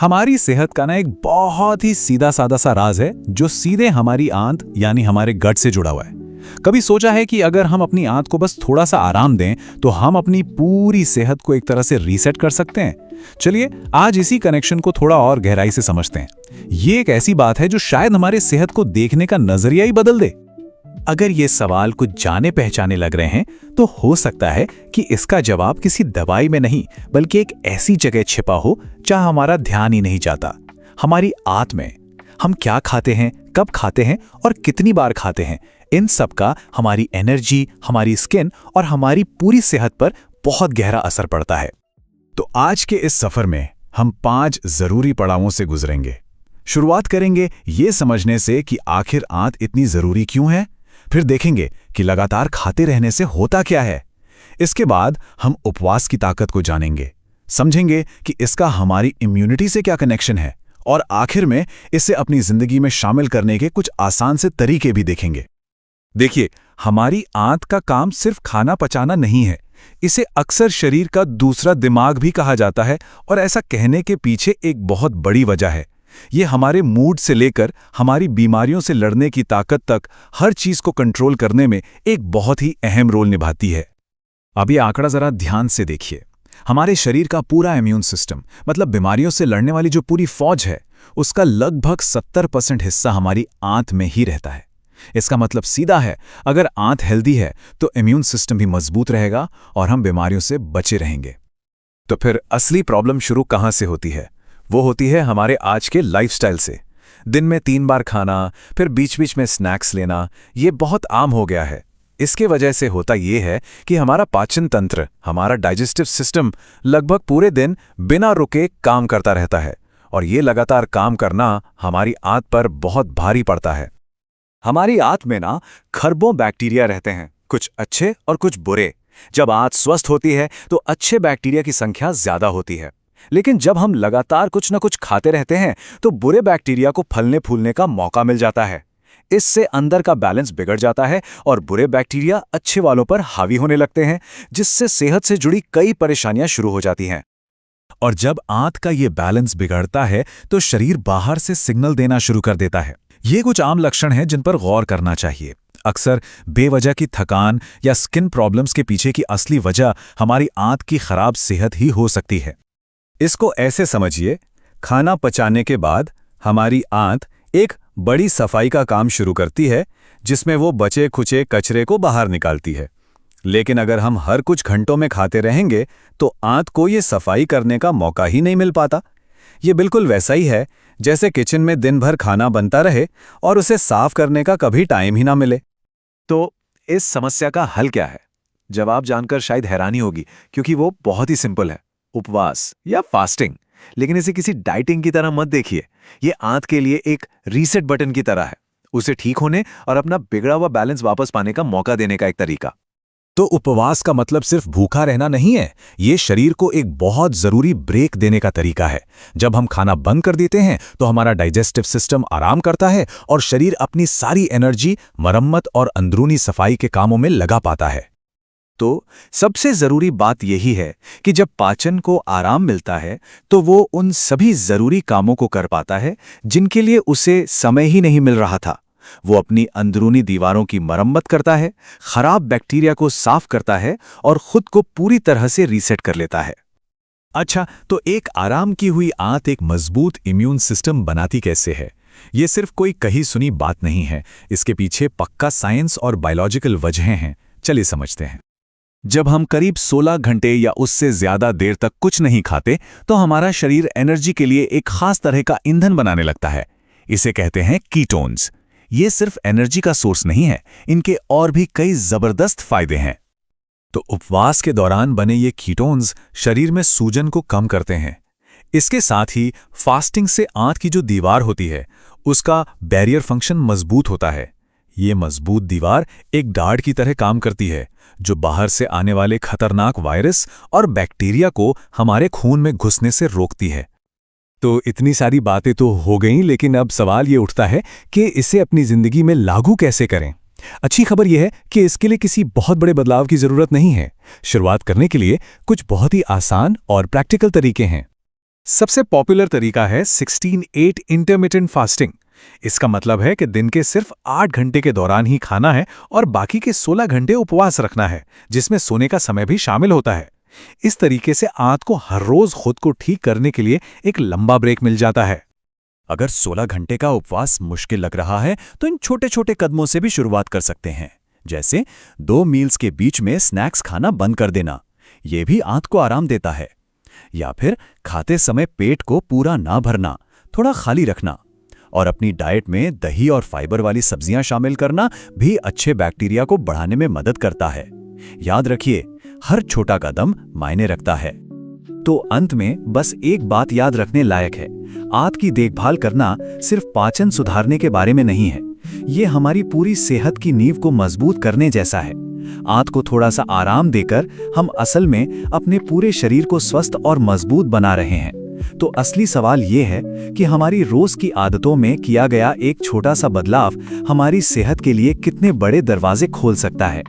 हमारी सेहत का एक बहुत ही सीधा सादा सा राज है जो सीधे हमारी आंत यानी हमारे गट से जुड़ा हुआ है। कभी सोचा है कि अगर हम अपनी आंत को बस थोड़ा सा आराम दें तो हम अपनी पूरी सेहत को एक तरह से रीसेट कर सकते हैं? चलिए आज इसी कनेक्शन को थोड़ा और गहराई से समझते हैं। ये एक ऐसी बात है जो शायद हमारे सेहत को देखने का नजरिया ही बदल दे। अगर ये सवाल कुछ जाने पहचाने लग रहे हैं तो हो सकता है कि इसका जवाब किसी दवाई में नहीं बल्कि एक ऐसी जगह छिपा हो जहां हमारा ध्यान ही नहीं जाता, हमारी आंत में। हम क्या खाते हैं, कब खाते हैं और कितनी बार खाते हैं, इन सब का हमारी एनर्जी, हमारी स्किन और हमारी पूरी सेहत पर बहुत गहरा असर पड़ता है। तो आज के इस सफर में हम 5 जरूरी पड़ावों से गुजरेंगे। शुरुआत करेंगे ये समझने से कि आखिर आंत इतनी जरूरी क्यों है, फिर देखेंगे कि लगातार खाते रहने से होता क्या है। इसके बाद हम उपवास की ताकत को जानेंगे, समझेंगे कि इसका हमारी इम्यूनिटी से क्या कनेक्शन है और आखिर में इसे अपनी जिंदगी में शामिल करने के कुछ आसान से तरीके भी देखेंगे। देखिए, हमारी आंत का काम सिर्फ खाना पचाना नहीं है। इसे अक्सर शरीर का दूसरा दिमाग भी कहा जाता है और ऐसा कहने के पीछे एक बहुत बड़ी वजह है। ये हमारे मूड से लेकर हमारी बीमारियों से लड़ने की ताकत तक हर चीज को कंट्रोल करने में एक बहुत ही अहम रोल निभाती है। अब ये आंकड़ा जरा ध्यान से देखिए। हमारे शरीर का पूरा इम्यून सिस्टम, मतलब बीमारियों से लड़ने वाली जो पूरी फौज है, उसका लगभग 70% हिस्सा हमारी आंत में ही रहता है। इसका मतलब सीधा है, अगर आंत हेल्दी है तो इम्यून सिस्टम भी मजबूत रहेगा और हम बीमारियों से बचे रहेंगे। तो फिर असली प्रॉब्लम शुरू कहां से होती है? वो होती है हमारे आज के लाइफस्टाइल से। दिन में 3 बार खाना, फिर बीच बीच में स्नैक्स लेना, ये बहुत आम हो गया है। इसके वजह से होता ये है कि हमारा पाचन तंत्र, हमारा डाइजेस्टिव सिस्टम लगभग पूरे दिन बिना रुके काम करता रहता है और ये लगातार काम करना हमारी आंत पर बहुत भारी पड़ता है। हमारी आंत में खरबों बैक्टीरिया रहते हैं, कुछ अच्छे और कुछ बुरे। जब आंत स्वस्थ होती है तो अच्छे बैक्टीरिया की संख्या ज्यादा होती है, लेकिन जब हम लगातार कुछ न कुछ खाते रहते हैं तो बुरे बैक्टीरिया को फलने फूलने का मौका मिल जाता है। इससे अंदर का बैलेंस बिगड़ जाता है और बुरे बैक्टीरिया अच्छे वालों पर हावी होने लगते हैं, जिससे सेहत से जुड़ी कई परेशानियां शुरू हो जाती हैं। और जब आंत का ये बैलेंस बिगड़ता है तो शरीर बाहर से सिग्नल देना शुरू कर देता है। ये कुछ आम लक्षण हैं जिन पर गौर करना चाहिए। अक्सर बेवजह की थकान या स्किन प्रॉब्लम्स के पीछे की असली वजह हमारी आंत की खराब सेहत ही हो सकती है। इसको ऐसे समझिए, खाना पचाने के बाद हमारी आंत एक बड़ी सफाई का काम शुरू करती है, जिसमें वो बचे खुचे कचरे को बाहर निकालती है। लेकिन अगर हम हर कुछ घंटों में खाते रहेंगे तो आंत को ये सफाई करने का मौका ही नहीं मिल पाता। ये बिल्कुल वैसा ही है जैसे किचन में दिन भर खाना बनता रहे और उसे साफ करने का कभी टाइम ही ना मिले। तो इस समस्या का हल क्या है? जवाब जानकर शायद हैरानी होगी, क्योंकि वो बहुत ही सिंपल है, उपवास या फास्टिंग। लेकिन इसे किसी डाइटिंग की तरह मत देखिए। ये आंत के लिए एक रीसेट बटन की तरह है, उसे ठीक होने और अपना बिगड़ा हुआ बैलेंस वापस पाने का मौका देने का एक तरीका। तो उपवास का मतलब सिर्फ भूखा रहना नहीं है, ये शरीर को एक बहुत जरूरी ब्रेक देने का तरीका है। जब हम खाना बंद कर देते हैं तो हमारा डाइजेस्टिव सिस्टम आराम करता है और शरीर अपनी सारी एनर्जी मरम्मत और अंदरूनी सफाई के कामों में लगा पाता है। तो सबसे जरूरी बात यही है कि जब पाचन को आराम मिलता है तो वो उन सभी जरूरी कामों को कर पाता है जिनके लिए उसे समय ही नहीं मिल रहा था। वो अपनी अंदरूनी दीवारों की मरम्मत करता है, खराब बैक्टीरिया को साफ करता है और खुद को पूरी तरह से रीसेट कर लेता है। अच्छा, तो एक आराम की हुई आंत एक मजबूत इम्यून सिस्टम बनाती कैसे है? ये सिर्फ कोई कही सुनी बात नहीं है, इसके पीछे पक्का साइंस और बायोलॉजिकल वजहें हैं। चलिए समझते हैं। जब हम करीब 16 घंटे या उससे ज्यादा देर तक कुछ नहीं खाते तो हमारा शरीर एनर्जी के लिए एक खास तरह का ईंधन बनाने लगता है। इसे कहते हैं कीटोन्स। ये सिर्फ एनर्जी का सोर्स नहीं है, इनके और भी कई जबरदस्त फायदे हैं। तो उपवास के दौरान बने ये कीटोन्स शरीर में सूजन को कम करते हैं। इसके साथ ही फास्टिंग से आंत की जो दीवार होती है उसका बैरियर फंक्शन मजबूत होता है। ये मजबूत दीवार एक डार्ड की तरह काम करती है जो बाहर से आने वाले खतरनाक वायरस और बैक्टीरिया को हमारे खून में घुसने से रोकती है। तो इतनी सारी बातें तो हो गईं, लेकिन अब सवाल ये उठता है कि इसे अपनी जिंदगी में लागू कैसे करें। अच्छी खबर यह है कि इसके लिए किसी बहुत बड़े बदलाव की जरूरत नहीं है। शुरुआत करने के लिए कुछ बहुत ही आसान और प्रैक्टिकल तरीके हैं। सबसे पॉपुलर तरीका है 16-8 इंटरमिटेंट फास्टिंग। इसका मतलब है कि दिन के सिर्फ 8 घंटे के दौरान ही खाना है और बाकी के 16 घंटे उपवास रखना है, जिसमें सोने का समय भी शामिल होता है। इस तरीके से आंत को हर रोज खुद को ठीक करने के लिए एक लंबा ब्रेक मिल जाता है। अगर 16 घंटे का उपवास मुश्किल लग रहा है तो इन छोटे छोटे कदमों से भी शुरुआत कर सकते हैं, जैसे 2 मील्स के बीच में स्नैक्स खाना बंद कर देना। ये भी आंत को आराम देता है। या फिर खाते समय पेट को पूरा ना भरना, थोड़ा खाली रखना। और अपनी डाइट में दही और फाइबर वाली सब्जियां शामिल करना भी अच्छे बैक्टीरिया को बढ़ाने में मदद करता है। याद रखिए, हर छोटा कदम मायने रखता है। तो अंत में बस एक बात याद रखने लायक है, आंत की देखभाल करना सिर्फ पाचन सुधारने के बारे में नहीं है, ये हमारी पूरी सेहत की नींव को मजबूत करने जैसा है। आंत को थोड़ा सा आराम देकर हम असल में अपने पूरे शरीर को स्वस्थ और मजबूत बना रहे हैं। तो असली सवाल ये है कि हमारी रोज की आदतों में किया गया एक छोटा सा बदलाव हमारी सेहत के लिए कितने बड़े दरवाजे खोल सकता है।